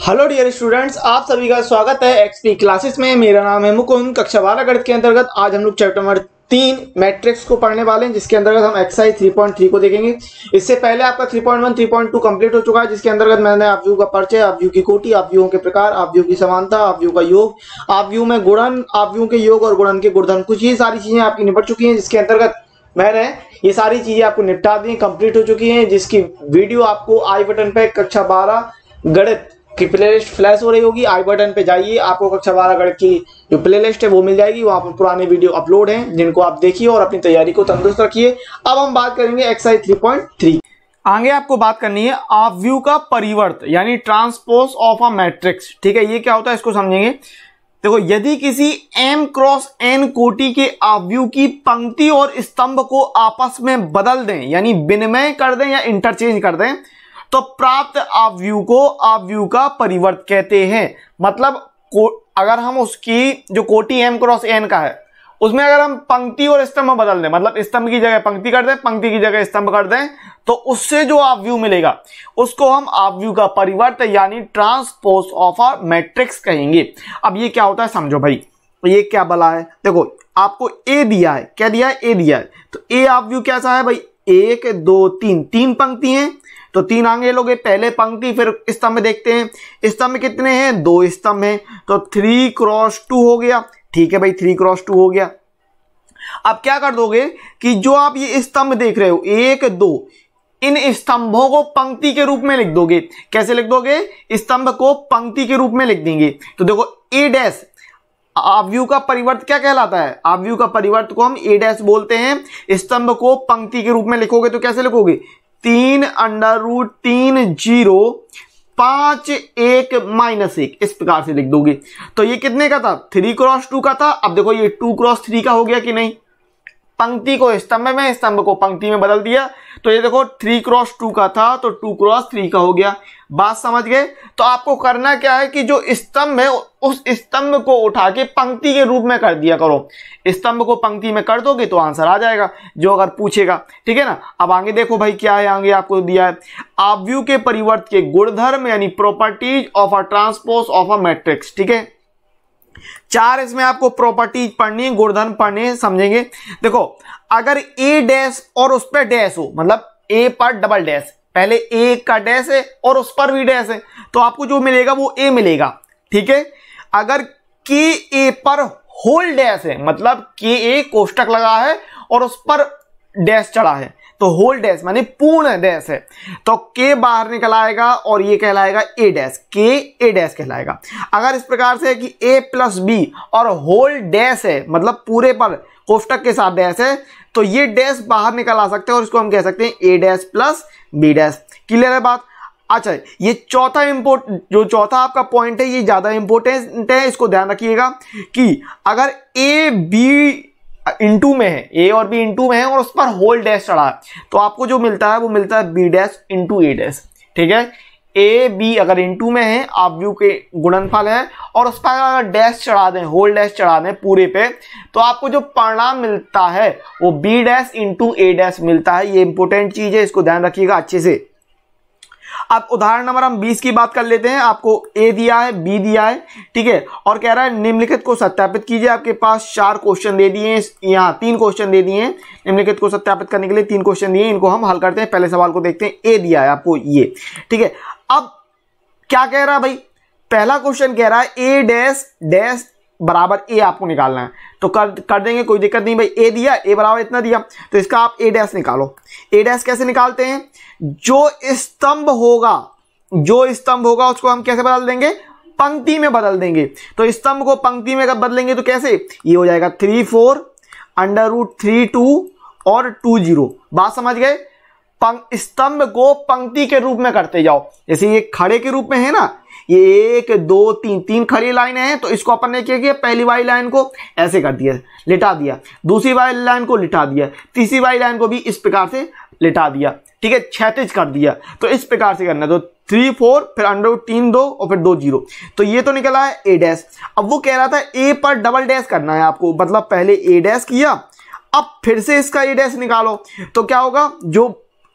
Hello dear students, आप सभी का स्वागत है एक्सपी क्लासेस में। मेरा नाम है मुकुंद। कक्षा 12 गणित के अंतर्गत आज हम लोग चैप्टर नंबर 3 मैट्रिक्स को पढ़ने वाले हैं, जिसके अंतर्गत हम एक्सरसाइज 3.3 को देखेंगे। इससे पहले आपका 3.1 3.2 कंप्लीट हो चुका है, जिसके अंतर्गत मैंने आपव्यू का परिचय, आपव्यू की कोटि, आपव्यूओं के प्रकार, आपव्यू की समानता, आपव्यू का योग, आपव्यू में गुणन, आपव्यू के योग और गुणन के गुणधर्म, कुछ ये सारी चीजें आपकी निपट चुकी हैं, जिसके अंतर्गत मैंने ये सारी चीजें आपको निपटा दी, कंप्लीट हो चुकी हैं, जिसकी वीडियो आपको आई बटन पे कक्षा 12 गणित की प्लेलिस्ट फ्लैश हो रही होगी। आई बटन पे जाइए, आपको कक्षा 12 गणित की जो प्लेलिस्ट है वो मिल जाएगी। वहां पर पुराने वीडियो अपलोड हैं, जिनको आप देखिए और अपनी तैयारी को तंदुरुस्त रखिए। अब हम बात करेंगे एक्सरसाइज 3.3। आगे आपको बात करनी है आपव्यू का परिवर्त यानी ट्रांसपोज ऑफ अ मैट्रिक्स। ठीक है, ये क्या होता है इसको समझेंगे। देखो, यदि किसी m क्रॉस n कोटि के आपव्यू की पंक्ति और स्तंभ को आपस में बदल दें यानी विनिमय कर दें या इंटरचेंज कर दें, तो प्राप्त आपव्यू को आपव्यू का परिवर्त कहते हैं। मतलब अगर हम उसकी जो कोटि m क्रॉस n का है, उसमें अगर हम पंक्ति और स्तंभ बदल दें, मतलब स्तंभ की जगह पंक्ति कर दें, पंक्ति की जगह स्तंभ कर दें, तो उससे जो आपव्यू मिलेगा उसको हम आपव्यू का परिवर्त यानी ट्रांसपोज ऑफ अ मैट्रिक्स कहेंगे। अब ये क्या होता है समझो भाई। ये क्या बला है, देखो आपको ए दिया है, क्या दिया है, ए दिया है। तो ए आपव्यू कैसा है भाई, 1 2 3, 3 पंक्ति हैं तो 3 आगे लोगे, पहले पंक्ति फिर स्तंभ देखते हैं। स्तंभ कितने हैं, 2 स्तंभ हैं, तो 3 क्रॉस 2 हो गया। ठीक है भाई, 3 क्रॉस 2 हो गया। अब क्या कर दोगे कि जो आप ये स्तंभ देख रहे हो 1 2, इन स्तंभों को पंक्ति के रूप में लिख दोगे। कैसे लिख दोगे, स्तंभ को पंक्ति के रूप में लिख देंगे। तो देखो ए डैश आपव्यू का परिवर्त क्या कहलाता है, आपव्यू का परिवर्त को हम ए डैश बोलते हैं। स्तंभ को पंक्ति के रूप में लिखोगे तो कैसे लिखोगे, 3 √3 0 5 1 -1, इस प्रकार से लिख दोगे। तो ये कितने का था, 3 क्रॉस 2 का था। अब देखो ये 2 क्रॉस 3 का हो गया कि नहीं, पंक्ति को स्तंभ में, स्तंभ को पंक्ति में बदल दिया। तो ये देखो 3 क्रॉस 2 का था तो 2 क्रॉस 3 का हो गया। बात समझ गए। तो आपको करना क्या है कि जो स्तंभ है उस स्तंभ को उठा के पंक्ति के रूप में कर दिया करो। स्तंभ को पंक्ति में कर दोगे तो आंसर आ जाएगा जो अगर पूछेगा। ठीक है ना। अब आगे देखो भाई क्या है, आगे आपको दिया है आपव्यू के परिवर्त के गुणधर्म यानी properties of a transpose of a matrix. ठीक है, 4 इसमें आपको प्रॉपर्टीज पढ़नी है, गुणधर्म पढ़ने हैं, समझेंगे। देखो अगर ए डैश और उस पर डैश हो, मतलब ए पर डबल डैश, पहले ए का डैश है और उस पर भी डैश है, तो आपको जो मिलेगा वो ए मिलेगा। ठीक है, अगर के ए पर होल डैश है, मतलब के ए कोष्टक लगा है और उस पर डैश चढ़ा है, तो होल डैश माने पूर्ण डैश है, तो के बाहर निकल आएगा और ये कहलाएगा ए डैश, के ए डैश कहलाएगा। अगर इस प्रकार से है कि ए प्लस बी और होल डैश है, मतलब पूरे पर कोष्टक के साथ डैश है, तो ये डैश बाहर निकल आ सकते हैं और इसको हम कह सकते हैं A dash plus B dash. Clear है बात। अच्छा, ये चौथा आपका पॉइंट है, ये ज्यादा इंपॉर्टेंट है, इसको ध्यान रखिएगा कि अगर ए बी इंटू में है, ए और बी इंटू में है और उस पर होल डैश चढ़ा है, तो आपको जो मिलता है वो मिलता है बी डैश इंटू ए डैश। ठीक है, ए बी अगर इंटू में है, आपव्यू के गुणनफल है और उस पर अगर डैश चढ़ा दें, होल डैश चढ़ा दें पूरे पे, तो आपको जो परिणाम मिलता है वो बी डैश इंटू ए डैश मिलता है। ये इंपॉर्टेंट चीज है, इसको ध्यान रखिएगा अच्छे से। अब उदाहरण नंबर हम 20 की बात कर लेते हैं। आपको ए दिया है, बी दिया है, ठीक है, और कह रहा है निम्नलिखित को सत्यापित कीजिए। आपके पास 4 क्वेश्चन दे दिए हैं, यहाँ 3 क्वेश्चन दे दिए हैं। निम्नलिखित को सत्यापित करने के लिए 3 क्वेश्चन दिए हैं, इनको हम हल करते हैं। पहले सवाल को देखते हैं। ए दिया है आपको ये, ठीक है। अब क्या कह रहा है भाई, पहला क्वेश्चन कह रहा है ए डैश डैश बराबर ए आपको निकालना है, तो कर देंगे, कोई दिक्कत नहीं भाई। ए दिया, ए बराबर इतना दिया, तो इसका आप ए डैश निकालो। ए डैश कैसे निकालते हैं, जो स्तंभ होगा उसको हम कैसे बदल देंगे, पंक्ति में बदल देंगे। तो स्तंभ को पंक्ति में बदलेंगे तो कैसे, ये हो जाएगा 3 4 √3 2 और 2 0। बात समझ गए। स्तंभ को पंक्ति के रूप में करते जाओ। जैसे ये खड़े के रूप में है ना, ये 1 2 3 खड़ी लाइनें हैं, तो इसको अपन ने क्या किया, पहली वाली लाइन को ऐसे कर दिया, लिटा दिया, दूसरी वाली लाइन को लिटा दिया, तीसरी वाली लाइन को भी इस प्रकार से लिटा दिया। ठीक है, क्षैतिज कर दिया। तो इस प्रकार से करना, तो 3 4 फिर √3 2 और फिर 2 0। तो ये तो निकला है ए डैश। अब वो कह रहा था ए पर डबल डैश करना है आपको, मतलब पहले ए डैश किया, अब फिर से इसका ए डैश निकालो। तो क्या होगा, जो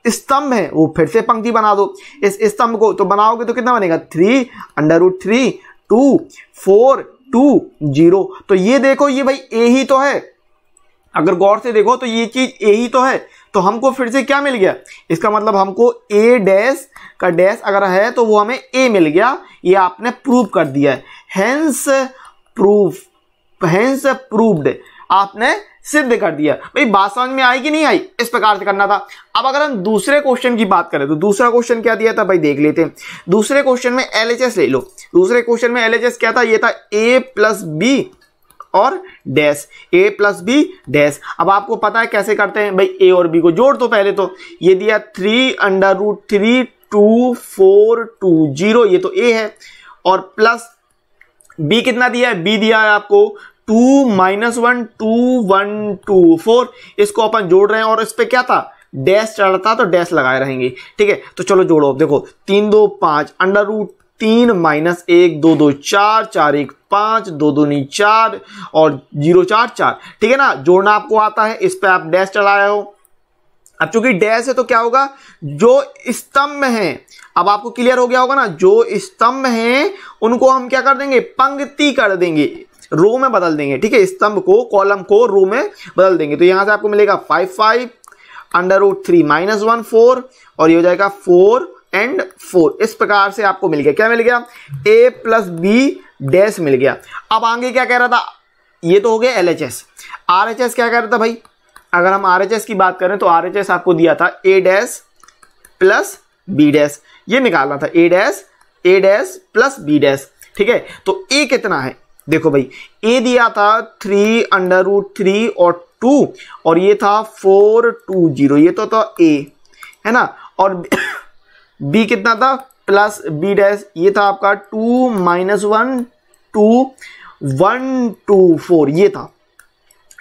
स्तंभ है वो फिर से पंक्ति बना दो इस स्तंभ को, तो बनाओगे तो कितना बनेगा 3 √3 2 4 2 0। तो ये देखो ये भाई ए ही तो है, अगर गौर से देखो तो ये चीज ए ही तो है, तो हमको फिर से क्या मिल गया, इसका मतलब हमको ए डैश का डैश अगर है तो वो हमें ए मिल गया, ये आपने प्रूव कर दिया है, हेंस प्रूव्ड, आपने सिद्ध कर दिया। भाई बात समझ में आई कि नहीं आई, इस प्रकार से करना था। अब अगर हम दूसरे क्वेश्चन की बात करें तो दूसरा क्वेश्चन क्या दिया था भाई देख लेते हैं। दूसरे क्वेश्चन में एलएचएस ले लो, दूसरे क्वेश्चन में एलएचएस क्या था, ये था a + b और डैश, a + b डैश। अब आपको पता है कैसे करते हैं भाई, a और b को जोड़ दो पहले, तो ये दिया 3 √3 2 4 2 0, ये तो a है, और प्लस b कितना दिया है, b दिया है आपको 2 - 1 2 1 2 4, इसको अपन जोड़ रहे हैं और इस पे क्या था डैश चढ़ता तो डैश लगाए रहेंगे, ठीक है। तो चलो जोड़ो, देखो 3 2 5 √3 - 1 2 2 4 4 1 5 2 2 9 4 और 0 4 4, ठीक है ना, जोड़ना आपको आता है, इस पे आप डैश चढ़ाए हो। अब चूंकि डैश है तो क्या होगा, जो स्तंभ है, अब आपको क्लियर हो गया होगा ना, जो स्तंभ है उनको हम क्या कर देंगे, पंक्ति कर देंगे, रो में बदल देंगे, ठीक है, स्तंभ को कॉलम को रो में बदल देंगे। तो यहां से आपको मिलेगा 5 5 √3 - 1 4 और ये हो जाएगा 4 and 4, इस प्रकार से आपको मिल गया, क्या मिल गया, a + b डैश मिल गया। अब आगे क्या कह रहा था, ये तो हो गया एलएचएस। आरएचएस क्या कह रहा था भाई, अगर हम आरएचएस की बात करें तो आरएचएस आपको दिया था a डैश + b डैश, ये निकालना था a डैश + b डैश, ठीक है। तो a कितना है, देखो भाई a दिया था 3 √3 और 2 और ये था 4 2 0, ये तो था a है ना, और b कितना था प्लस b डैश, ये था आपका 2 - 1 2 1 2 4, ये था,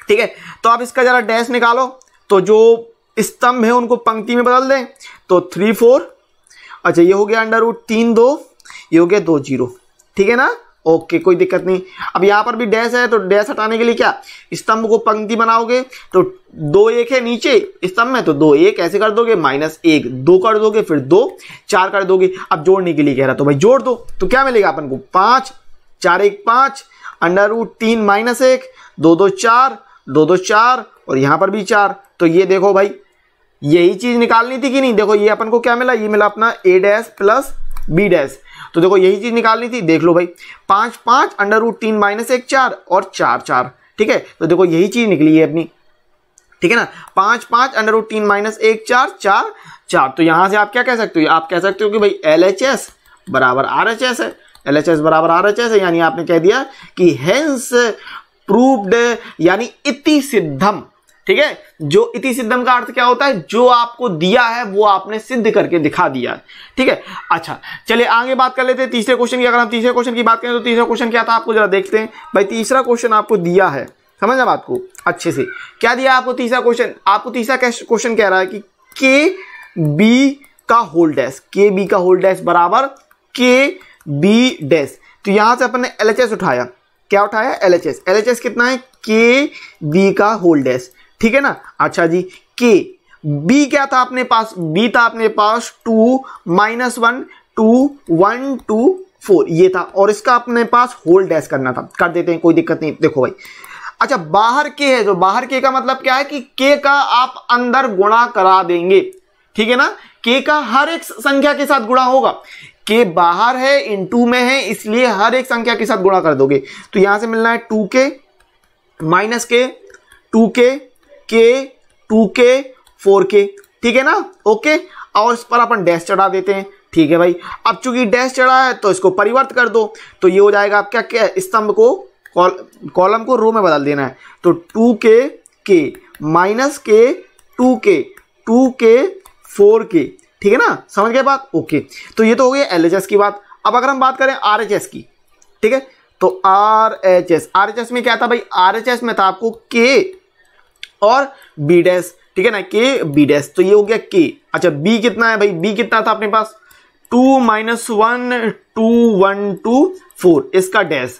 ठीक है। तो आप इसका जरा डैश निकालो, तो जो स्तंभ है उनको पंक्ति में बदल दें, तो 3 4, अच्छा ये हो गया √3 2, ये हो गया 2 0, ठीक है ना, ओके कोई दिक्कत नहीं। अब यहां पर भी डैश है तो डैश हटाने के लिए क्या, स्तंभ को पंक्ति बनाओगे तो 2 1 है नीचे स्तंभ में, तो 2 1 ऐसे कर दोगे, -1 2 कर दोगे, फिर 2 4 कर दोगे। अब जोड़ने के लिए कह रहा तो भाई जोड़ दो, तो क्या मिलेगा अपन को 5 4 1 5 √3 - 1 2 2 4 2 2 4 और यहां पर भी 4। तो ये देखो भाई यही चीज निकालनी थी कि नहीं, देखो ये अपन को क्या मिला, ये मिला अपना a डैश + b डैश, तो देखो यही चीज निकालनी थी, देख लो भाई 5 5 √3 - 1 4 और 4 4, ठीक है। तो देखो यही चीज निकली है अपनी, ठीक है ना, 5 5 √3 - 1 4 4 4। तो यहां से आप क्या कह सकते हो, आप कह सकते हो कि भाई LHS बराबर RHS है, LHS बराबर RHS है, यानी आपने कह दिया कि हेंस प्रूव्ड, यानी इति सिद्धम, ठीक है। जो इति सिद्धम का अर्थ क्या होता है, जो आपको दिया है वो आपने सिद्ध करके दिखा दिया है, ठीक है। अच्छा चलिए आगे बात कर लेते हैं तीसरे क्वेश्चन की। अगर हम तीसरे क्वेश्चन की बात करें तो तीसरा क्वेश्चन क्या था, आपको जरा देखते हैं भाई। तीसरा क्वेश्चन आपको दिया है, समझना बात को अच्छे से, क्या दिया आपको तीसरा क्वेश्चन, आपको तीसरा क्वेश्चन कह रहा है कि KB का होल डैश, KB का होल डैश बराबर KB डैश। तो यहां से अपन ने LHS उठाया, क्या उठाया, LHS। LHS कितना है, KB का होल डैश, ठीक है ना। अच्छा जी, के बी क्या था अपने पास, बी था अपने पास 2 - 1 2 1 2 4, ये था, और इसका अपने पास होल डैश करना था, कर देते हैं कोई दिक्कत नहीं। देखो भाई अच्छा बाहर के है, जो बाहर के का मतलब क्या है कि के का आप अंदर गुणा करा देंगे, ठीक है ना, के का हर एक संख्या के साथ गुणा होगा, के बाहर है इनटू में है, इसलिए हर एक संख्या के साथ गुणा कर दोगे। तो यहां से मिलना है 2k -k 2k k 2k 4k, ठीक है ना, ओके। और इस पर अपन डैश चढ़ा देते हैं, ठीक है भाई। अब चूंकि डैश चढ़ा है तो इसको परिवर्त कर दो, तो ये हो जाएगा आप क्या स्तंभ को कॉलम को रो में बदल देना है, तो 2k k -k 2k 2k 4k, ठीक है ना, समझ गए बात, ओके। तो ये तो हो गई LHS की बात। अब अगर हम बात करें RHS की, ठीक है, तो RHS में क्या था भाई, RHS में था आपको k और b डैश, ठीक है ना, k b डैश, तो ये हो गया k। अच्छा b कितना है भाई, b कितना था अपने पास 2 - 1 2 1 2 4, इसका डैश,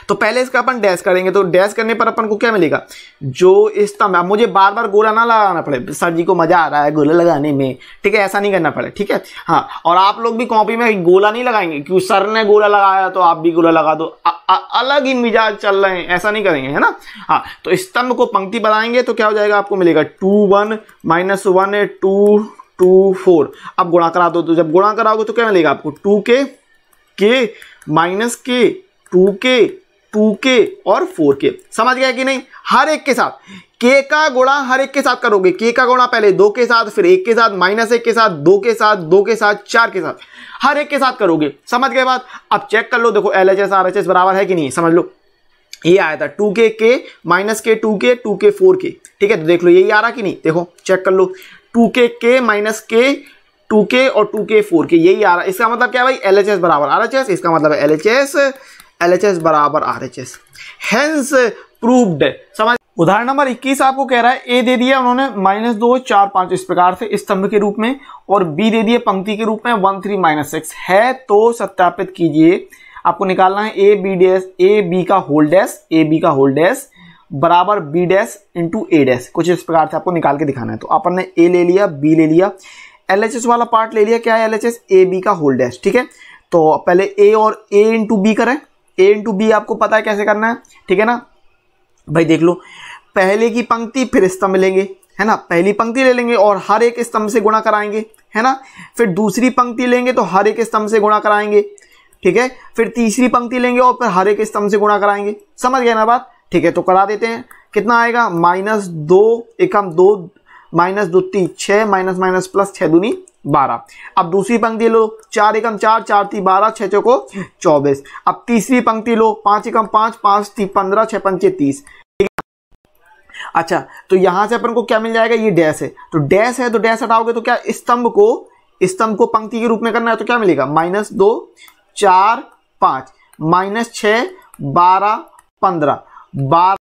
तो पहले इसका अपन डैश करेंगे, तो डैश करने पर अपन को क्या मिलेगा, जो स्तंभ, अब मुझे बार बार गोला ना लगाना पड़े, सर जी को मजा आ रहा है गोला लगाने में, ठीक है, ऐसा नहीं करना पड़े, ठीक है। हाँ, और आप लोग भी कॉपी में गोला नहीं लगाएंगे, क्यों सर ने गोला लगाया तो आप भी गोला लगा दो, अलग ही मिजाज चल रहे हैं, ऐसा नहीं करेंगे, है ना। हाँ, तो स्तंभ को पंक्ति बनाएंगे तो क्या हो जाएगा, आपको मिलेगा 2 1 -1 है 2 2 4। अब गुणा करा दो, तो जब गुणा कराओगे तो क्या मिलेगा आपको, 2k माइनस के 2k 2k और 4k। समझ गया कि नहीं। हर एक के साथ k का गुणा हर एक के साथ करोगे, k का गुणा पहले 2 के साथ, फिर 1 के साथ, -1 के साथ, 2 के साथ, 2 के साथ, 4 के साथ, हर एक के साथ करोगे। समझ गए बात। अब चेक कर लो, देखो LHS RHS बराबर है कि नहीं, समझ लो। ये आया था 2k k माइनस के 2k 2k 4k, ठीक है। तो देख लो यही आ रहा कि नहीं, देखो चेक कर लो, 2k k माइनस के 2k और 2k 4k, यही आ रहा है। इसका मतलब क्या भाई, LHS बराबर RHS, इसका मतलब है LHS बराबर RHS, हेंस प्रूव्ड। समझ। उदाहरण नंबर 21 आपको कह रहा है, ए दे दिया उन्होंने -2 4 5 इस प्रकार से स्तंभ के रूप में, और बी दे दिए पंक्ति के रूप में 1 3 -6 है, तो सत्यापित कीजिए। आपको निकालना है ए बी का होल डैश बराबर बी डैश इंटू ए डैश, कुछ इस प्रकार से आपको निकाल के दिखाना है। तो अपन ने ए ले लिया, बी ले लिया, LHS वाला पार्ट ले लिया, क्या है LHS, ए बी का होल डैश, ठीक है। तो पहले ए और ए इंटू बी करें, ए इंटू बी आपको पता है कैसे करना है, ठीक है ना भाई। देख लो, पहले की पंक्ति फिर स्तंभ लेंगे, है ना, पहली पंक्ति ले लेंगे और हर एक स्तंभ से गुणा कराएंगे, है ना। फिर दूसरी पंक्ति लेंगे तो हर एक स्तंभ से गुणा कराएंगे, ठीक है। फिर तीसरी पंक्ति लेंगे और फिर हर एक स्तंभ से गुणा कराएंगे। समझ गए ना बात, ठीक है। तो करा देते हैं, कितना आएगा, -2 एकम 2 -2 3 6 माइनस प्लस 6 दूनी 12। अब दूसरी पंक्ति लो, 4 एकम 4 4 3 12 6 चौको 24। अब तीसरी पंक्ति लो, 5 एकम 5 5 3 15 6 पंचे 30। अच्छा, तो यहां से अपन को क्या मिल जाएगा, ये डैश है, तो डैश है तो डैश हटाओगे तो क्या, स्तंभ को पंक्ति के रूप में करना है, तो क्या मिलेगा, -2 4 5 -6 12 15 12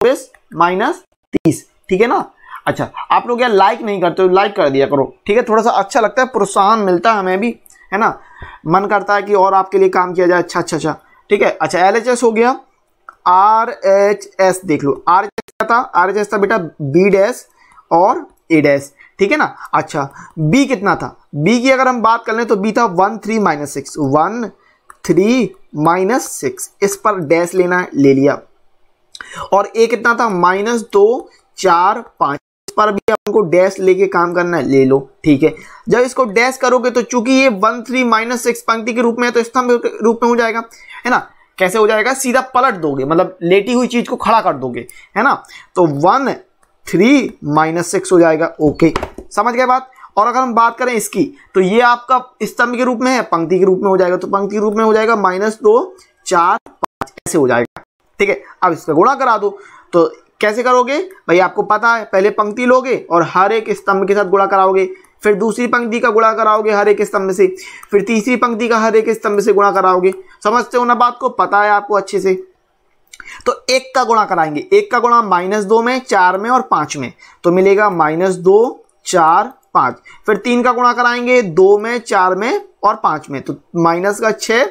-30, ठीक है ना। अच्छा, आप लोग यार लाइक नहीं करते हो, लाइक कर दिया करो, ठीक है, थोड़ा सा अच्छा लगता है, प्रोत्साहन मिलता है हमें भी, है ना, मन करता है कि और आपके लिए काम किया जाए। अच्छा, ठीक है। अच्छा, LHS हो गया, RHS देख लो, RHS क्या था, RHS था बेटा B डैश और A डैश, ठीक है ना। अच्छा, B कितना था, B की अगर हम बात कर लें तो B था 1 3 -6 1 3 -6, इस पर डैश लेना है, ले लिया। और A कितना था, -2 4 5, इस पर भी हमको डैश लेके काम करना है, ले लो, ठीक है। जब इसको डैश करोगे तो चूंकि ये 1 3 -6 पंक्ति के रूप में है तो स्तंभ के रूप में हो जाएगा, है ना। कैसे हो जाएगा, सीधा पलट दोगे, मतलब लेटी हुई चीज को खड़ा कर दोगे, है ना। तो 1 3 -6 हो जाएगा, ओके, समझ गए बात। और अगर हम बात करें इसकी, तो ये आपका स्तंभ के रूप में है, पंक्ति के रूप में हो जाएगा, तो पंक्ति के रूप में हो जाएगा -2 4 5, ऐसे हो जाएगा, ठीक है। अब इसका गुणा करा दो, तो कैसे करोगे भाई, आपको पता है, पहले पंक्ति लोगे और हर एक स्तंभ के साथ गुणा कराओगे, फिर दूसरी पंक्ति का गुणा कराओगे हर एक स्तंभ से, फिर तीसरी पंक्ति का हर एक स्तंभ से गुणा कराओगे। समझते हो ना बात को, पता है आपको अच्छे से। तो 1 का गुणा कराएंगे, 1 का गुणा -2 में 4 में और 5 में, तो मिलेगा -2 4 5। फिर 3 का गुणा कराएंगे 2 में 4 में और 5 में, तो -6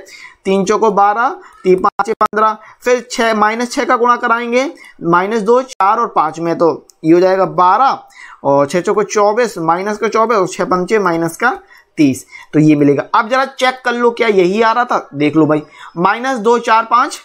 3 चौको 12 3 5 15। फिर -6 का गुणा कराएंगे -2 4 और 5 में, तो ये हो जाएगा 12 और 6 चौको 24 -24 और 6 पंचे -30, तो ये मिलेगा। अब जरा चेक कर लो, क्या यही आ रहा था, देख लो भाई, -2 4 5,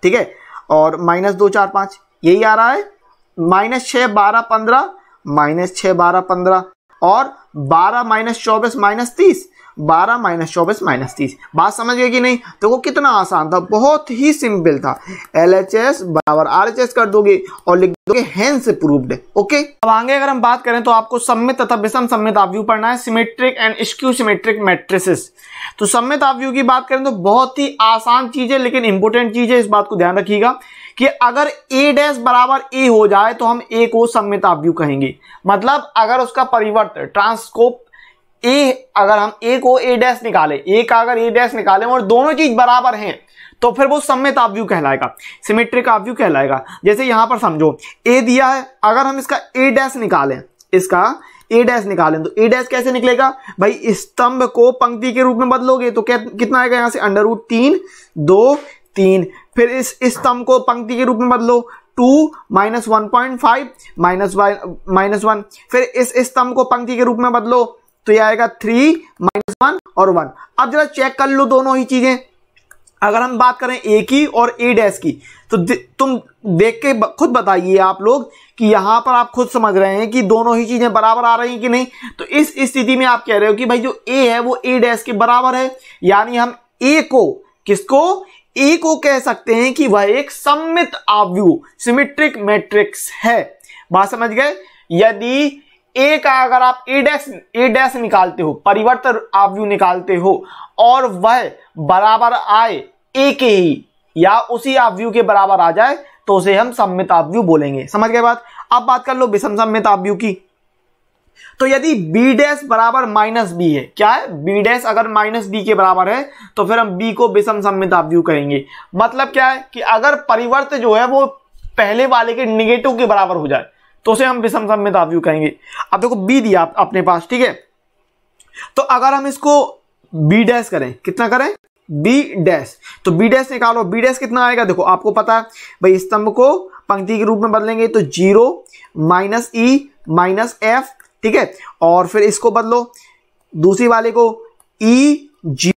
ठीक है, और -2 4 5 यही आ रहा है, -6 12 15 -6 12 15 और 12 -24 -30 12 -24 -30। बात समझ गए कि नहीं। देखो कितना आसान था, बहुत ही सिंपल था। LHS बराबर RHS कर दोगे और लिख दोगे हेंस प्रूव्ड, ओके। अब आगे अगर हम बात करें तो आपको सममित तथा विषम सममित आव्यूह पढ़ना है, symmetric and skew symmetric matrices. तो सममित आव्यूह की बात करें तो बहुत ही आसान चीज है, लेकिन इंपोर्टेंट चीज है, इस बात को ध्यान रखिएगा कि अगर A डैश बराबर A हो जाए तो हम A को सममित आव्यूह कहेंगे। मतलब अगर उसका परिवर्त ट्रांसकोप A, अगर हम A को A डैश निकाले, A का अगर A डैश निकालें और दोनों चीज बराबर हैं, तो फिर वो सममित आव्यूह कहलाएगा, सिमेट्रिक आव्यूह कहलाएगा। जैसे यहां पर समझो A दिया है, अगर हम इसका A डैश निकालें, इसका A डैश निकालें, तो A डैश कैसे निकलेगा भाई, स्तंभ को पंक्ति के रूप में बदलोगे तो क्या कितना आएगा, यहां से √3 2 3, फिर इस स्तंभ को पंक्ति के रूप में बदलो 2 माइनस 1.5 -1, फिर इस स्तंभ को पंक्ति के रूप में बदलो तो यह आएगा 3 -1 और 1। अब जरा चेक कर लो दोनों ही चीजें। अगर हम बात करें ए की और ए डैश की तो तुम देख के खुद बताइए आप लोग कि यहां पर आप खुद समझ रहे हैं कि दोनों ही चीजें बराबर आ रही हैं कि नहीं। तो इस स्थिति में आप कह रहे हो कि भाई जो ए है वो ए डैश के बराबर है, यानी हम ए को किसको ए को कह सकते हैं कि वह एक सममित आव्यूह सिमेट्रिक मैट्रिक्स है। बात समझ गए। यदि ए का अगर आप ए डैश निकालते हो, परिवर्त आव्यूह निकालते हो और वह बराबर आए ए के ही या उसी आव्यूह के बराबर आ जाए तो उसे हम सममित आव्यूह बोलेंगे। समझ गए बात। अब बात कर लो विषम सममित आव्यूह की। तो यदि बी डैश बराबर माइनस बी है, क्या है, बी डैश अगर माइनस बी के बराबर है तो फिर हम बी को विषम सममित आव्यूह कहेंगे। मतलब क्या है कि अगर परिवर्त जो है वो पहले वाले के निगेटिव के बराबर हो जाए तो उसे हम विषम सममित आव्यूह कहेंगे। अब देखो बी दिया अपने पास, ठीक है। तो अगर हम इसको बी डैश करें, कितना करें, बी डैश, तो बी डैश निकालो। बी डैश कितना आएगा, देखो आपको पता है भाई, स्तंभ को पंक्ति के रूप में बदलेंगे तो 0 माइनस ई माइनस एफ, ठीक है। और फिर इसको बदलो, दूसरी वाले को ई जी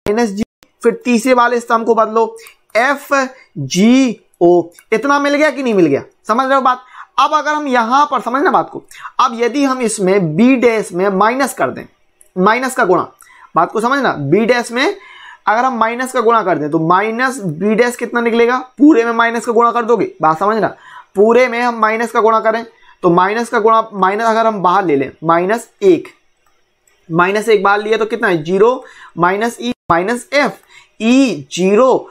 माइनस जी, फिर तीसरे वाले स्तंभ को बदलो एफ जी ओ। इतना मिल गया कि नहीं मिल गया, समझ रहे हो बात। अब अगर हम यहां पर समझना बात को, अब यदि हम इसमें बी डैश में माइनस कर दें, माइनस का गुणा, बात को समझना, बी डैश में अगर हम माइनस का गुणा कर दें तो माइनस बी डैश कितना निकलेगा, पूरे में माइनस का गुणा कर दोगे, बात समझना, पूरे में हम माइनस का गुणा करें तो माइनस का गुणा, माइनस अगर हम बाहर ले लें -1 बाहर लिया तो कितना है 0 माइनस ई माइनस एफ, ई 0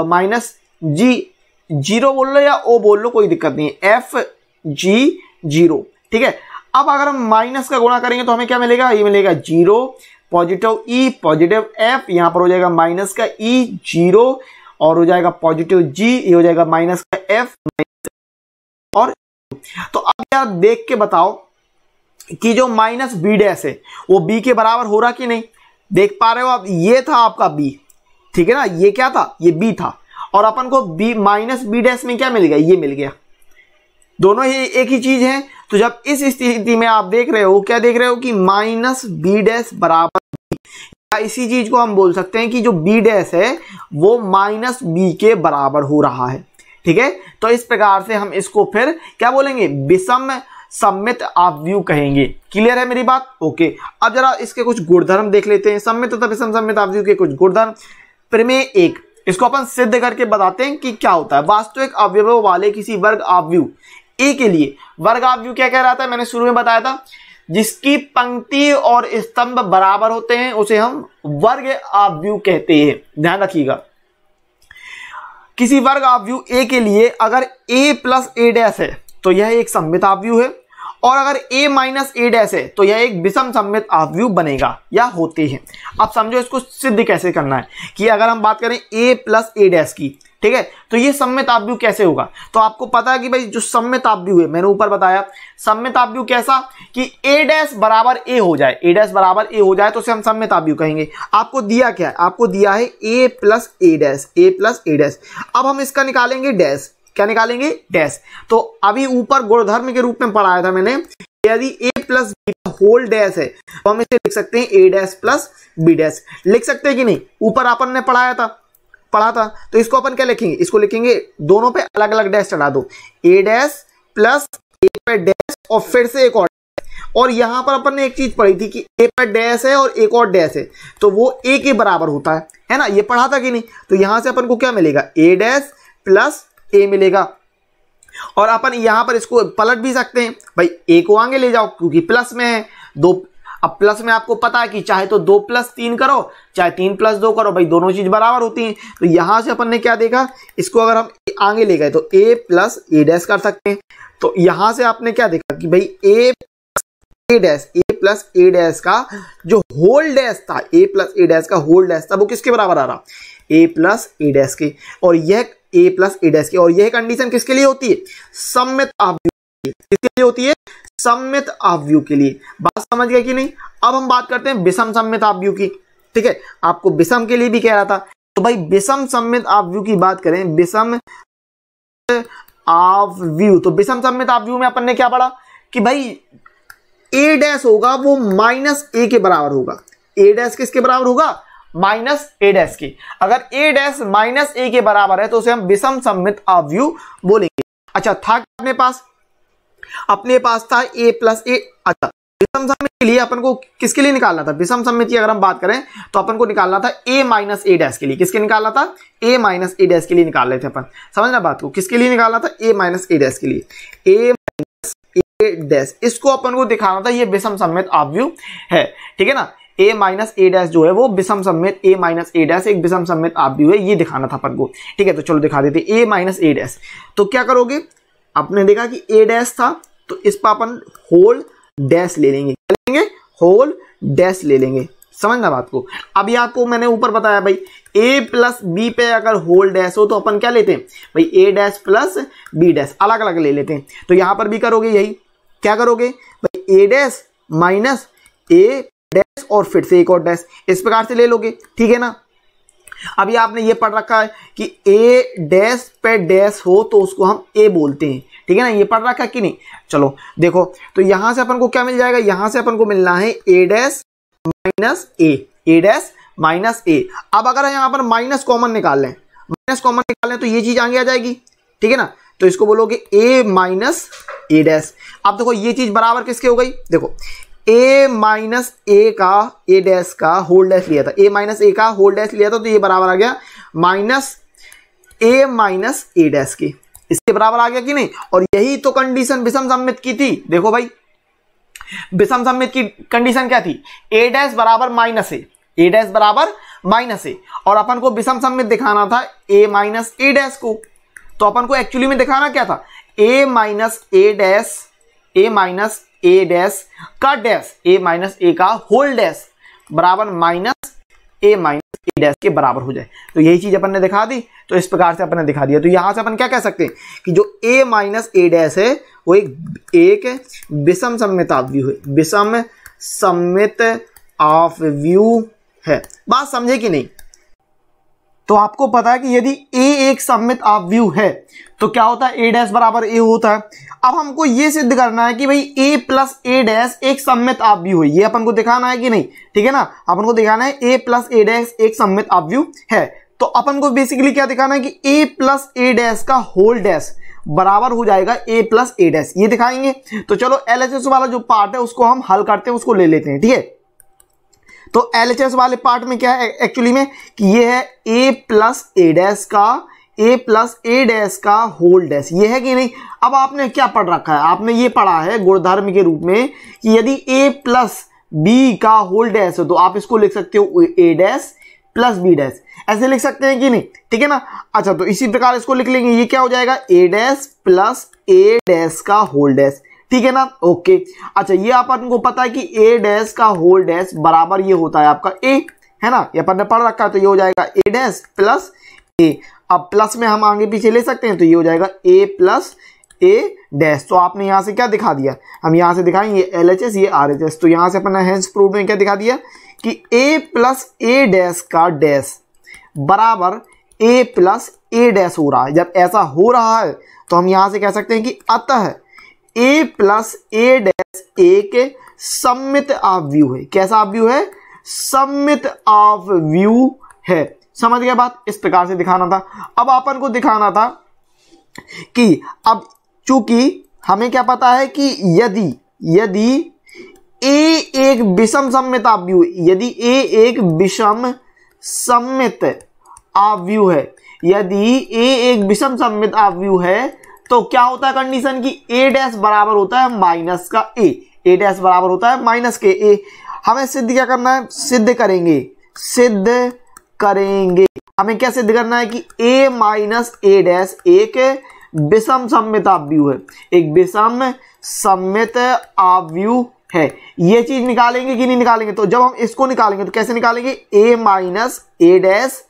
माइनस जी, 0 बोल लो या ओ बोल लो कोई दिक्कत नहीं है, एफ जी 0, ठीक है। अब अगर हम माइनस का गुणा करेंगे तो हमें क्या मिलेगा, ये मिलेगा 0 पॉजिटिव ई पॉजिटिव एफ, यहां पर हो जाएगा माइनस का ई 0 और हो जाएगा पॉजिटिव जी, ये हो जाएगा माइनस का एफ और। तो अब यार देख के बताओ कि जो माइनस बी डैश है वो बी के बराबर हो रहा कि नहीं, देख पा रहे हो आप। ये था आपका बी, ठीक है ना, ये क्या था, ये बी था, और अपन को बी माइनस बी डैश में क्या मिल गया, ये मिल गया, दोनों ही एक ही चीज है। तो जब इस स्थिति में आप देख रहे हो, क्या देख रहे हो कि माइनस बी डैश बराबर बी, या इसी चीज को हम बोल सकते हैं कि जो बी डैश है वो माइनस बी के बराबर हो रहा है, ठीक है। तो इस प्रकार से हम इसको फिर क्या बोलेंगे, विषम सममित आव्यूह कहेंगे। क्लियर है मेरी बात, ओके। अब जरा इसके कुछ गुणधर्म देख लेते हैं, सममित तथा विषम सममित आव्यूह के कुछ गुणधर्म। प्रमेय 1, इसको अपन सिद्ध करके बताते हैं कि क्या होता है। वास्तविक अवयवों वाले किसी वर्ग आव्यूह ए के लिए, वर्ग आव्यूह क्या कह रहा था, मैंने शुरू में बताया था, जिसकी पंक्ति और स्तंभ बराबर होते हैं उसे हम वर्ग आव्यूह कहते हैं। ध्यान रखिएगा, किसी वर्ग आव्यूह ए के लिए अगर a प्लस ए डैश है तो यह एक सममित आव्यूह है, और अगर a माइनस ए डैश है तो यह एक विषम सममित आव्यूह बनेगा या होते हैं। अब समझो इसको सिद्ध कैसे करना है कि अगर हम बात करें a प्लस ए डैश की, ठीक है, तो ये सममित आव्यूह कैसे होगा। तो आपको पता है कि भाई जो सममित आव्यूह है, मैंने ऊपर बताया सममित आव्यूह कैसा कि a डैश बराबर a हो जाए, a डैश बराबर a हो जाए तो उसे हम सममित आव्यूह कहेंगे। आपको दिया क्या है, आपको दिया है a plus A dash, a plus A dash. अब हम इसका निकालेंगे डैश, क्या निकालेंगे, डैश। तो अभी ऊपर गुणधर्म के रूप में पढ़ाया था मैंने, यदि a plus B whole dash है तो हम इसे लिख सकते हैं a dash plus B dash, लिख सकते हैं कि नहीं, ऊपर अपन ने पढ़ा था। तो इसको अपन क्या लिखेंगे, इसको लिखेंगे दोनों पे अलग अलग डैश चढ़ा दो, a डैश प्लस a पर डैश और फिर से एक और, और यहां पर अपन ने एक चीज पढ़ी थी कि a पर डैश है और एक और डैश है तो वो a के बराबर होता है ना, ये पढ़ा था कि नहीं। तो यहां से अपन को क्या मिलेगा, a डैश प्लस a मिलेगा, और अपन यहां पर इसको पलट भी सकते हैं, भाई a को आगे ले जाओ क्योंकि प्लस में है, दो, अब प्लस में आपको पता है कि चाहे तो 2 + 3 करो चाहे 3 + 2 करो, भाई दोनों चीज बराबर होती हैं। तो यहां से अपन ने क्या देखा, इसको अगर हम आगे ले गए तो a प्लस ए डैश कर सकते हैं। तो यहां से आपने क्या देखा कि भाई a प्लस ए डैश का जो होल डैश था, a प्लस ए डैश का होल डैश था वो किसके बराबर आ रहा, a प्लस ए डैश के, और यह a प्लस ए डैश की, और यह कंडीशन किसके लिए होती है, सममित आव्यूह, किसके लिए होती है, सममित आव्यूह के लिए। बात समझ गए कि नहीं। अब हम बात करते हैं विषम सममित आव्यूह की, ठीक है, आपको विषम के लिए भी कह रहा था। तो तो भाई विषम सममित ऑफ की बात करें, विषम ऑफ व्यू, तो विषम सममित ऑफ में अपन ने क्या पढ़ा कि भाई ए डैश होगा वो माइनस ए के बराबर होगा। ए डैश किसके बराबर होगा? माइनस ए डैश के। अगर ए डैश माइनस ए के बराबर है तो उसे हम विषम सममित ऑफ बोलेंगे। अच्छा था अपने पास था ए प्लस ए। अच्छा विषम सममित के लिए अपन को किसके लिए निकालना था? विषम सममित की अगर हम बात करें तो अपन को निकालना था ए माइनस ए डैश के लिए। किसके निकालना था? ए माइनस ए डैश के लिए निकाल रहे थे अपन। समझना बात को, किसके लिए निकालना था? ए माइनस ए डैश के लिए। ए माइनस ए डैश, इसको अपन को दिखाना था ये विषम सममित ऑफ है, ठीक है ना। ए माइनस ए डैश जो है वो विषम सममित, ए माइनस ए डैश एक विषम सममित ऑफ है, ये दिखाना था अपन को, ठीक है। तो चलो दिखा देते ए माइनस ए डैश। तो क्या करोगे, आपने देखा कि ए डैश था तो इस पर अपन होल डैश ले लेंगे, क्या लेंगे? होल डैश ले लेंगे। समझना बात को। अभी आपको मैंने ऊपर बताया भाई ए प्लस बी पे अगर होल डैश हो तो अपन क्या लेते हैं भाई? ए डैश प्लस बी डैश अलग अलग ले लेते हैं। तो यहां पर भी करोगे यही, क्या करोगे भाई? ए डैश माइनस ए डैश और फिर से एक और डैश, इस प्रकार से ले लोगे, ठीक है ना। अभी आपने ये पढ़ रखा है कि ए डैश पे डैश हो तो उसको हम ए बोलते हैं, ठीक है ना। ये पढ़ रखा है कि नहीं? चलो देखो, तो यहां से अपन को क्या मिल जाएगा? यहां से अपन को मिलना है ए डैश माइनस ए, ए डैश माइनस ए। अब अगर यहां पर माइनस कॉमन निकाल लें, माइनस कॉमन निकाल लें तो ये चीज आगे आ जाएगी, ठीक है ना। तो इसको बोलोगे ए माइनस ए डैश। अब देखो ये चीज बराबर किसके हो गई? देखो ए माइनस ए का ए डैश का होल डैश लिया था, ए माइनस ए का होल डैश लिया था, तो ये बराबर आ गया माइनस ए माइनस ए डैश की, इसके बराबर आ गया कि नहीं। और यही तो कंडीशन विषम सममित की थी। देखो भाई विषम सममित की कंडीशन क्या थी? ए डैश बराबर माइनस ए, ए डैश बराबर माइनस ए, और अपन को विषम सममित दिखाना था ए माइनस ए डैश को। तो अपन को एक्चुअली में दिखाना क्या था? ए माइनस ए डैश, ए माइनस ए डैश का डैश, ए माइनस ए का होल डैश बराबर माइनस ए माइनस ए डैश के बराबर हो जाए। तो यही चीज अपन ने दिखा दी। तो इस प्रकार से अपन ने दिखा दिया। तो यहां से अपन क्या कह सकते हैं कि जो ए माइनस ए डैश है वो एक विषम सममित ऑफ व्यू है, विषम सममित ऑफ व्यू है। बात समझे कि नहीं? तो आपको पता है कि यदि ए एक सममित ऑफ व्यू है तो क्या होता है? ए डैश बराबर ए होता है। अब हमको ये सिद्ध करना है कि भाई ए प्लस ए डैश एक सममित ऑफ व्यू है, ये अपन को दिखाना है कि नहीं, ठीक है ना। अपन को दिखाना है ए प्लस ए डैश एक सममित ऑफ व्यू है। तो अपन को बेसिकली क्या दिखाना है कि ए प्लस ए डैश का होल डैश बराबर हो जाएगा ए प्लस ए डैश, ये दिखाएंगे। तो चलो एलएचएस वाला जो पार्ट है उसको हम हल करते हैं, उसको ले लेते हैं, ठीक है। तो एलएचएस वाले पार्ट में क्या है एक्चुअली में कि ये है ए प्लस ए डैश का, ए प्लस ए डैश का होल डैश, ये है कि नहीं। अब आपने क्या पढ़ रखा है? आपने ये पढ़ा है गुणधर्म के रूप में कि यदि ए प्लस बी का होल डैश हो तो आप इसको लिख सकते हो ए डैश प्लस बी डैश, ऐसे लिख सकते हैं कि नहीं, ठीक है ना। अच्छा तो इसी प्रकार इसको लिख लेंगे, ये क्या हो जाएगा? ए डैश प्लस ए डैश का होल डैश, ठीक है ना। ओके अच्छा, ये अपन को पता है कि ए डैश का होल डैश बराबर ये होता है आपका ए, है ना, ये अपन ने पढ़ रखा है। तो ये हो जाएगा ए डैश प्लस ए। अब प्लस में हम आगे पीछे ले सकते हैं, तो ये हो जाएगा ए प्लस ए डैश। तो आपने यहां से क्या दिखा दिया? हम यहां से दिखाएंगे ये एलएचएस, ये आरएचएस। तो यहां से अपन ने हेंस प्रूफ में क्या दिखा दिया कि ए प्लस ए डैश का डैश बराबर ए प्लस ए डैश हो रहा है। जब ऐसा हो रहा है तो हम यहां से कह सकते हैं कि अतः ए प्लस ए डैश एक सममित ऑफ व्यू है। कैसा ऑफ व्यू है? सममित ऑफ व्यू है। समझ गया बात? इस प्रकार से दिखाना था। अब अपन को दिखाना था कि अब चूंकि हमें क्या पता है कि यदि ए एक विषम सममित ऑफ व्यू, यदि ए एक विषम सममित ऑफ व्यू है, यदि ए एक विषम सममित ऑफ व्यू है तो क्या होता है कंडीशन की? ए डैश बराबर होता है माइनस का ए, ए डैश बराबर होता है माइनस के ए। हमें सिद्ध क्या करना है? सिद्ध करेंगे। हमें क्या सिद्ध करना है कि ए माइनस ए डैश एक विषम सममित ऑफ व्यू है, एक विषम सममित ऑफ व्यू है। ये चीज निकालेंगे कि नहीं निकालेंगे? तो जब हम इसको निकालेंगे तो कैसे निकालेंगे? ए माइनस ए डैश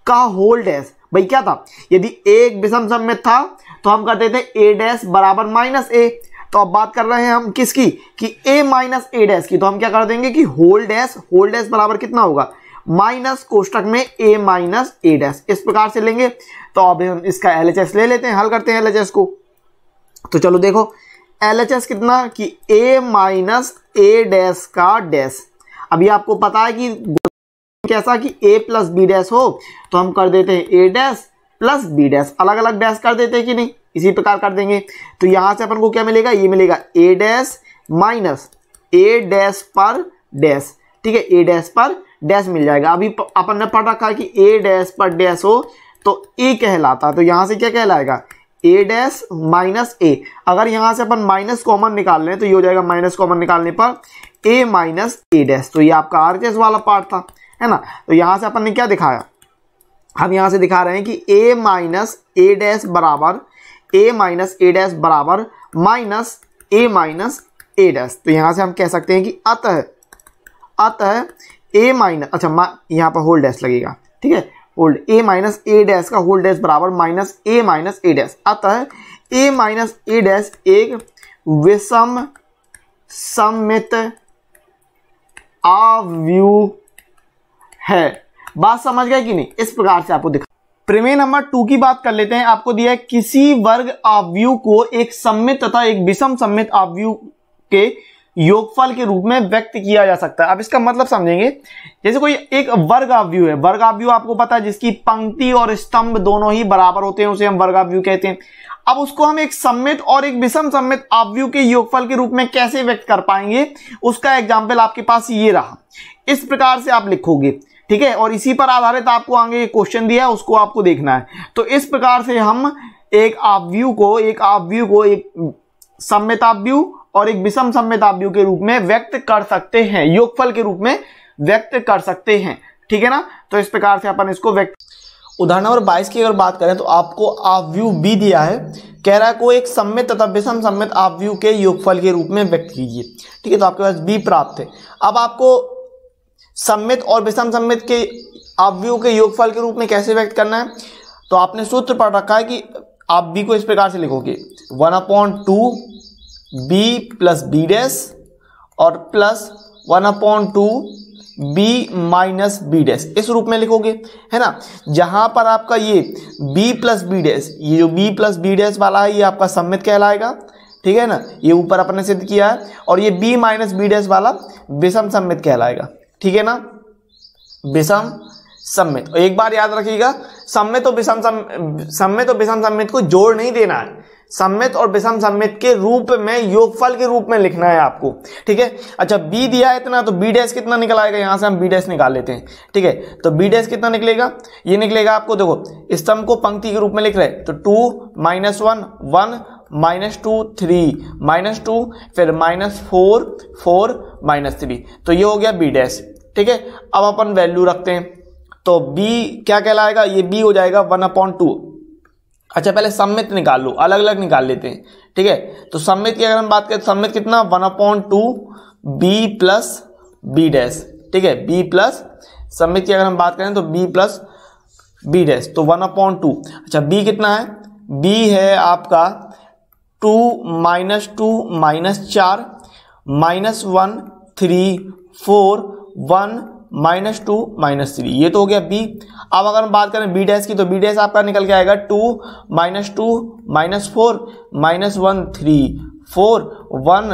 का होल डैश। भाई क्या था? यदि एक विषम सममित था तो हम कहते थे ए डैश बराबर माइनस ए। तो अब बात कर रहे हैं हम किसकी? कि ए माइनस ए डैश की। तो हम क्या कर देंगे कि होल डैश बराबर कितना होगा? माइनस कोष्टक में a माइनस a डैश, इस प्रकार से लेंगे। तो अब हम इसका LHS ले लेते हैं, हल करते हैं LHS को। तो चलो देखो LHS कितना कि a माइनस a डैश का डैश। अभी आपको पता है कि कैसा कि a प्लस b डैश हो तो हम कर देते हैं a dash plus b dash, अलग अलग डैश कर देते हैं कि नहीं, इसी प्रकार कर देंगे। तो यहां से अपन को क्या मिलेगा, ये मिलेगा a dash minus a dash पर डैश, ठीक है, a डैश पर डैश मिल जाएगा। अभी अपन ने पढ़ रखा है कि a डैश पर डैश हो तो a कहलाता है, तो यहां से क्या कहलाएगा a डैश माइनस a। अगर यहां से अपन माइनस कॉमन निकाल लें तो ये हो जाएगा माइनस कॉमन निकालने पर a माइनस a डैश। तो ये आपका RHS वाला पार्ट था, है ना। तो यहां से अपन ने क्या दिखाया, हम यहां से दिखा रहे हैं कि a माइनस a डैश बराबर a माइनस a डैश बराबर minus a minus a dash. तो यहां से हम कह सकते हैं कि अतः a माइनस, अच्छा यहां पर होल डैश लगेगा, ठीक है, hold a minus a dash का होल डैश बराबर minus a minus a dash. अतः a माइनस a डैश एक विषम सममित आव्यूह है। बात समझ गए कि नहीं, इस प्रकार से आपको दिखा। प्रमेय नंबर 2 की बात कर लेते हैं। आपको दिया है किसी वर्ग आव्यूह को एक सममित तथा एक विषम सममित आव्यूह के योगफल के रूप में व्यक्त किया जा सकता है। अब इसका मतलब समझेंगे, जैसे कोई एक वर्ग आव्यूह है, वर्ग आव्यूह आपको पता है जिसकी पंक्ति और स्तंभ दोनों ही बराबर होते हैं, उसे हम वर्ग आव्यूह कहते हैं। अब उसको हम एक सममित और एक विषम सममित आव्यूह के योगफल के रूप में कैसे व्यक्त कर पाएंगे, उसका एग्जाम्पल आपके पास ये रहा। इस प्रकार से आप लिखोगे, ठीक है, और इसी पर आधारित आपको आगे क्वेश्चन दिया है, उसको आपको देखना है। तो इस प्रकार से हम एक आव्यूह को एक सममित आव्यूह और एक विषम सममित आव्यूह के रूप में व्यक्त कर सकते हैं, योगफल के रूप में व्यक्त कर सकते हैं, ठीक है ना। तो इस प्रकार से अपन इसको व्यक्त। उदाहरण नंबर 22 की अगर बात करें तो आपको आव्यूह बी दिया है, कह रहा है को एक सममित तथा विषम सममित आव्यूह के योगफल के रूप में व्यक्त कीजिए, ठीक है। तो आपके पास बी प्राप्त है। अब आपको सममित और विषम सममित के आव्यूह के योगफल के रूप में कैसे व्यक्त करना है, तो आपने सूत्र पढ़ रखा है कि आप बी को इस प्रकार से लिखोगे 1/2 b प्लस बी डैश और plus 1/2 b minus B dash, इस रूप में लिखोगे, है ना। जहां पर आपका ये b प्लस बी डैश, ये जो b प्लस बी डैश वाला है ये आपका सममित कहलाएगा, ठीक है ना, ये ऊपर अपने सिद्ध किया है। और ये b माइनस बी डैश वाला विषम सममित कहलाएगा, ठीक है ना, विषम सममित। और एक बार याद रखिएगा, सममित और विषम सममित को जोड़ नहीं देना है, सममित और विषम सममित के रूप में योगफल के रूप में लिखना है आपको, ठीक है। अच्छा b दिया है इतना, तो b डैश कितना निकल आएगा, यहां से हम b डैश निकाल लेते हैं, ठीक है। तो b डैश कितना निकलेगा, ये निकलेगा आपको, देखो स्तंभ को पंक्ति के रूप में लिख रहे हैं तो 2 -1 1 -2 3 -2 फिर -4 4 -3, तो ये हो गया b डैश, ठीक है। अब अपन वैल्यू रखते हैं तो b क्या कहलाएगा, ये b हो जाएगा 1/2। अच्छा पहले सममित निकाल लो, अलग अलग निकाल लेते हैं, ठीक है। तो सममित की अगर हम बात करें, सममित कितना 1/2 b प्लस बी डैश, ठीक है, b प्लस, सममित की अगर हम बात करें तो b प्लस बी डैश, तो 1/2। अच्छा b कितना है, b है आपका 2 -2 -4 -1 3 4 1 -2 -3, ये तो हो गया b। अब अगर हम बात करें b डैश की, तो b डैश आपका निकल के आएगा 2 -2 -4 -1 3 4 1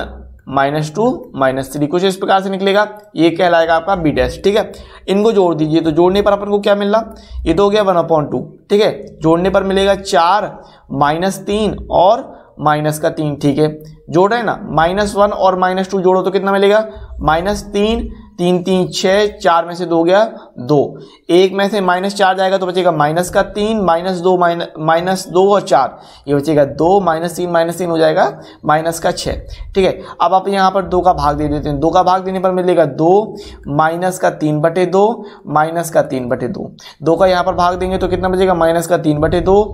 -2 -3, कुछ इस प्रकार से निकलेगा, ये कहलाएगा आपका b डैश, ठीक है। इनको जोड़ दीजिए, तो जोड़ने पर अपन को क्या मिल रहा, ये तो हो गया 1/2, ठीक है। जोड़ने पर मिलेगा 4 -3 और -3, ठीक है। जोड़ रहे हैं ना, -1 और -2 जोड़ो तो कितना मिलेगा, -3 3 3 6 4 में से 2 गया 2, एक में से -4 जाएगा तो बचेगा -3 -2 और 4, ये बचेगा 2 -3 हो जाएगा -6, ठीक है। अब आप यहाँ पर 2 का भाग दे देते हैं, 2 का भाग देने पर मिलेगा 2 -3/2 -3/2, 2 का यहाँ पर भाग देंगे तो कितना बचेगा -3/2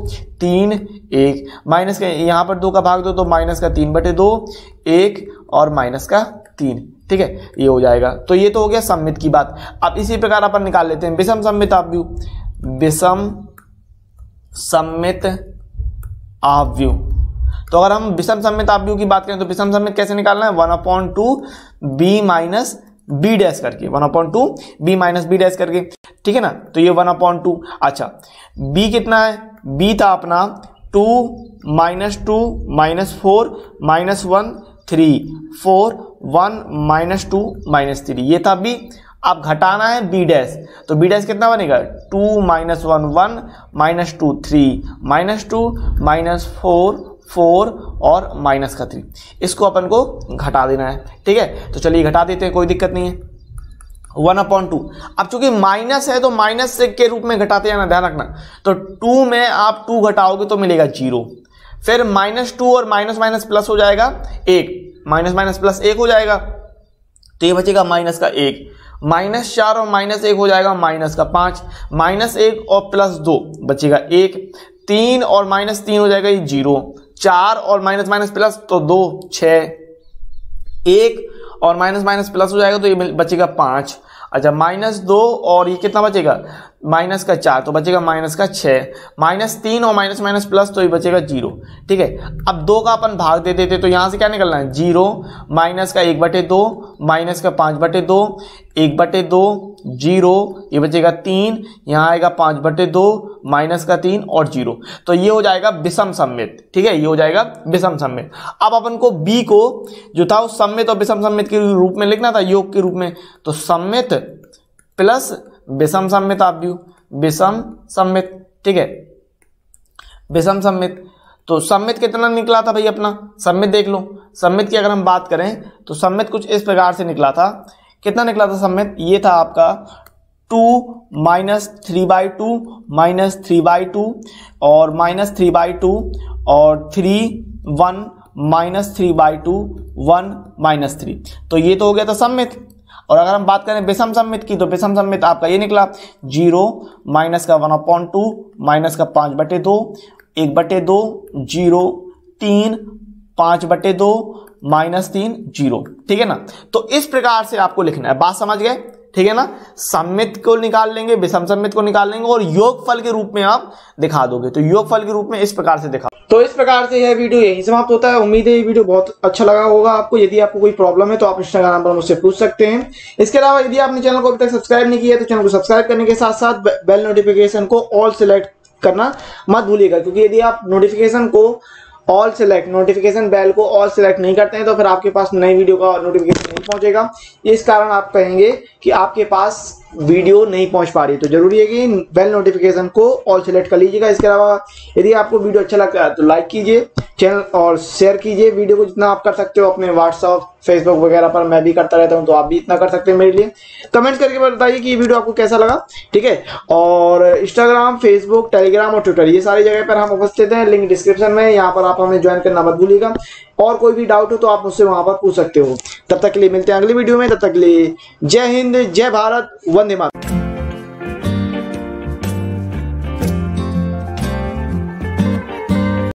3 1, माइनस का यहाँ पर 2 का भाग दो तो -3/2 1 और -3, ठीक है, ये हो जाएगा। तो ये तो हो गया सममित की बात। अब इसी प्रकार अपन निकाल लेते हैं विषम सममित आव्यूह, विषम सममित आव्यूह। तो अगर हम विषम सममित आव्यूह की बात करें तो विषम सममित कैसे निकालना है, 1/2 b माइनस बी डैश करके, 1/2 बी माइनस बी डैश करके, ठीक है ना। तो ये 1/2। अच्छा बी कितना है, बी था अपना 2 -2 -4 -1 3 4 1 -2 -3, ये था बी। अब घटाना है बी डैश, तो बी डैश कितना बनेगा 2 -1 1 -2 3 -2 -4 4 और माइनस का 3, इसको अपन को घटा देना है, ठीक है। तो चलिए घटा देते हैं, कोई दिक्कत नहीं है। 1/2, अब चूंकि माइनस है तो माइनस से के रूप में घटाते जाना, ध्यान रखना। तो 2 में आप 2 घटाओगे तो मिलेगा 0, फिर -2 और माइनस माइनस प्लस हो जाएगा 1, माइनस माइनस प्लस 1 हो जाएगा, तो ये बचेगा माइनस का 1, -4 और -1 हो जाएगा माइनस का 5, -1 और +2 बचेगा 1, 3 और -3 हो जाएगा ये 0, 4 और माइनस माइनस प्लस तो 2 6, 1 और माइनस माइनस प्लस हो जाएगा तो ये बचेगा 5। अच्छा -2 और ये कितना बचेगा माइनस का 4, तो बचेगा माइनस का 6, -3 और माइनस माइनस प्लस तो ये बचेगा 0, ठीक है। अब 2 का अपन भाग दे देते, तो यहां से क्या निकलना है 0, माइनस का 1/2 माइनस का 5/2 1/2 0, ये बचेगा 3, यहाँ आएगा 5/2 माइनस का 3 और 0, तो ये हो जाएगा विषम सममित, ठीक है, ये हो जाएगा विषम सममित। अब अपन को बी को जो था वो सममित और विषम सममित के रूप में लिखना था, योग के रूप में, तो सममित प्लस विषम सममित, आप भी विषम सममित, ठीक है, विषम सममित। तो सममित कितना निकला था भाई अपना, सममित देख लो। सममित की अगर हम बात करें तो सममित कुछ इस प्रकार से निकला था, कितना निकला था सममित, ये था आपका 2 -3/2 -3/2 और -3/2 और 3 1 -3/2 1 -3, तो ये तो हो गया था सममित। और अगर हम बात करें विषम सममित की, तो विषम सममित आपका ये निकला 0 माइनस का 1/2 माइनस का 5/2 1/2 0 3 5/2 -3 0, ठीक है ना। तो इस प्रकार से आपको लिखना है, बात समझ गए, ठीक है ना। सममित को निकाल लेंगे, विषम सममित को निकाल लेंगे और योगफल के रूप में आप दिखा दोगे, तो योगफल के रूप में इस प्रकार से दिखा। तो इस प्रकार से यह वीडियो यहीं समाप्त होता है। उम्मीद है ये वीडियो बहुत अच्छा लगा होगा आपको। यदि आपको कोई प्रॉब्लम है तो आप इंस्टाग्राम पर मुझसे पूछ सकते हैं। इसके अलावा यदि आपने चैनल को अभी तक सब्सक्राइब नहीं किया है तो चैनल को सब्सक्राइब करने के साथ साथ बेल नोटिफिकेशन को ऑल सेलेक्ट करना मत भूलिएगा, क्योंकि यदि आप नोटिफिकेशन को ऑल सेलेक्ट नोटिफिकेशन बेल को ऑल सेलेक्ट नहीं करते हैं तो फिर आपके पास नई वीडियो का नोटिफिकेशन नहीं पहुंचेगा। इस कारण आप कहेंगे कि आपके पास वीडियो नहीं पहुंच पा रही, तो जरूरी है कि बेल नोटिफिकेशन को ऑल सेलेक्ट कर लीजिएगा। इसके अलावा यदि आपको वीडियो अच्छा लगता है तो लाइक कीजिए चैनल और शेयर कीजिए वीडियो को, जितना आप कर सकते हो अपने व्हाट्सएप फेसबुक वगैरह पर, मैं भी करता रहता हूं तो आप भी इतना कर सकते हैं मेरे लिए। कमेंट्स करके बताइए कि ये वीडियो आपको कैसा लगा, ठीक है। और इंस्टाग्राम फेसबुक टेलीग्राम और ट्विटर ये सारी जगह पर हम उपस्थित हैं, लिंक डिस्क्रिप्शन में, यहाँ पर आप हमें ज्वाइन करना मत भूलिएगा। और कोई भी डाउट हो तो आप मुझसे वहां पर पूछ सकते हो। तब तक के लिए मिलते हैं अगली वीडियो में, तब तक के लिए जय हिंद जय भारत वंदे मातरम।